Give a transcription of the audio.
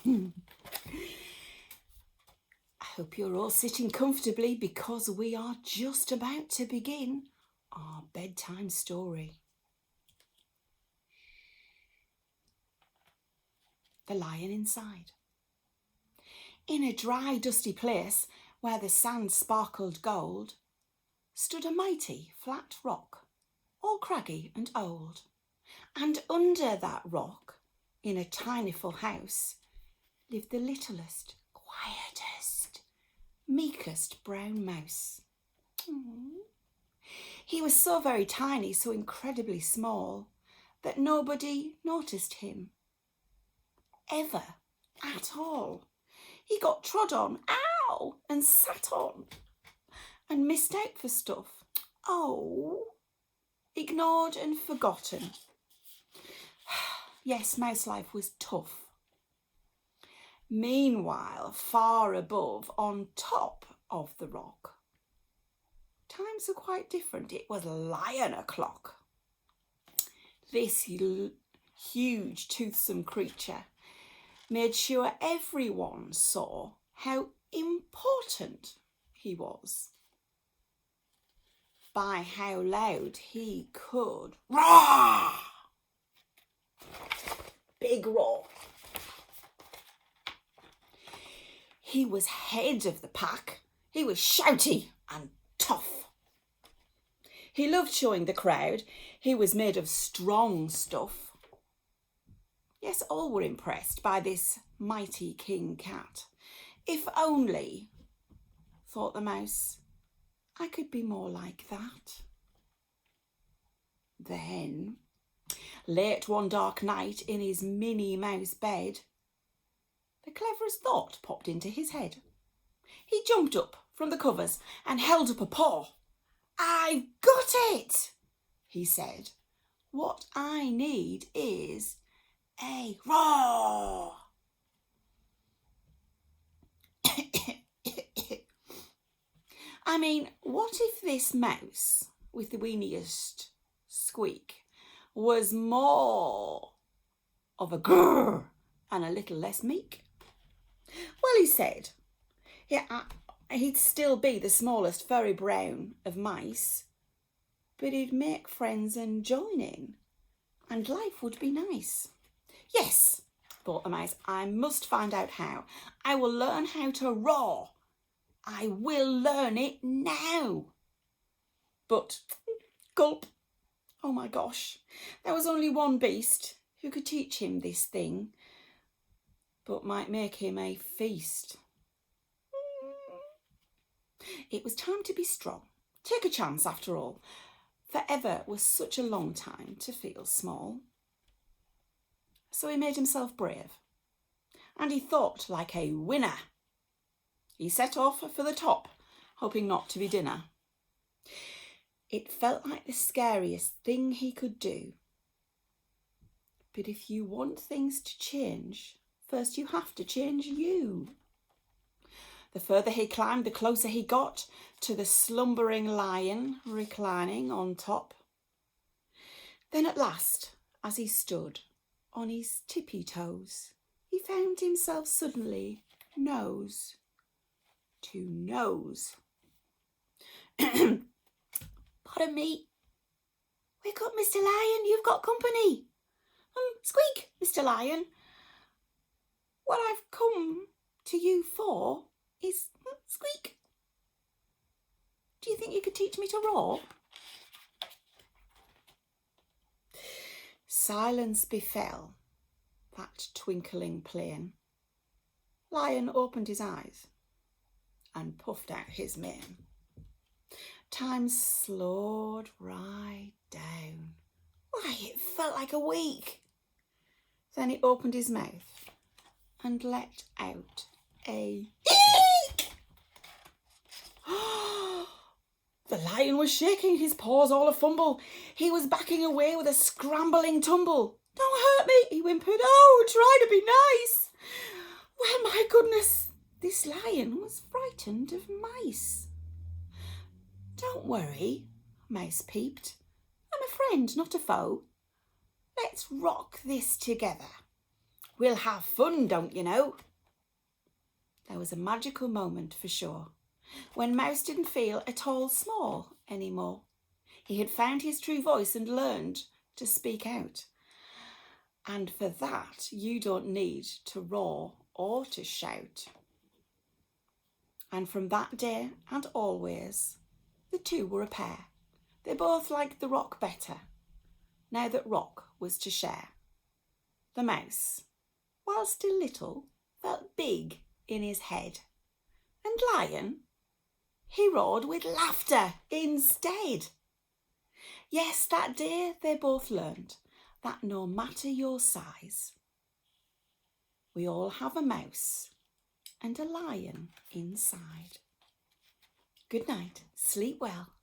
I hope you're all sitting comfortably because we are just about to begin our bedtime story. The Lion Inside. In a dry, dusty place where the sand sparkled gold, stood a mighty flat rock, all craggy and old. And under that rock, in a tiny full house, lived the littlest, quietest, meekest brown mouse. He was so very tiny, so incredibly small, that nobody noticed him. Ever, at all. He got trod on, ow, and sat on, and missed out for stuff. Oh, ignored and forgotten. Yes, mouse life was tough. Meanwhile, far above, on top of the rock, times were quite different. It was lion o'clock. This huge, toothsome creature made sure everyone saw how important he was by how loud he could roar. Big roar. He was head of the pack. He was shouty and tough. He loved showing the crowd he was made of strong stuff. Yes, all were impressed by this mighty king cat. If only, thought the mouse, I could be more like that. Then, late one dark night in his Minnie Mouse bed, the cleverest thought popped into his head. He jumped up from the covers and held up a paw. I've got it, he said. What I need is a roar. I mean, what if this mouse with the weeniest squeak was more of a grrr and a little less meek? Well, he said, he'd still be the smallest furry brown of mice, but he'd make friends and join in, and life would be nice. Yes, thought the mouse, I must find out how. I will learn how to roar. I will learn it now. But, gulp, oh my gosh, there was only one beast who could teach him this thing, but might make him a feast. It was time to be strong. Take a chance after all. Forever was such a long time to feel small. So he made himself brave, and he thought like a winner. He set off for the top, hoping not to be dinner. It felt like the scariest thing he could do. But if you want things to change, first you have to change you. The further he climbed, the closer he got to the slumbering lion reclining on top. Then at last, as he stood on his tippy toes, he found himself suddenly nose to nose. Pardon me. Wake up, Mr. Lion, you've got company. Squeak, Mr. Lion. What I've come to you for is squeak. Do you think you could teach me to roar? Silence befell that twinkling plain. Lion opened his eyes and puffed out his mane. Time slowed right down. Why, it felt like a week. Then he opened his mouth and let out a eek! The lion was shaking, his paws all a-fumble. He was backing away with a scrambling tumble. Don't hurt me, he whimpered. Oh, try to be nice. Well, my goodness, this lion was frightened of mice. Don't worry, Mouse peeped. I'm a friend, not a foe. Let's rock this together. We'll have fun, don't you know? There was a magical moment for sure, when Mouse didn't feel at all small anymore. He had found his true voice and learned to speak out. And for that, you don't need to roar or to shout. And from that day and always, the two were a pair. They both liked the rock better, now that rock was to share. The mouse, while still little, felt big in his head. And Lion, he roared with laughter instead. Yes, that day they both learned that no matter your size, we all have a mouse and a lion inside. Good night, sleep well.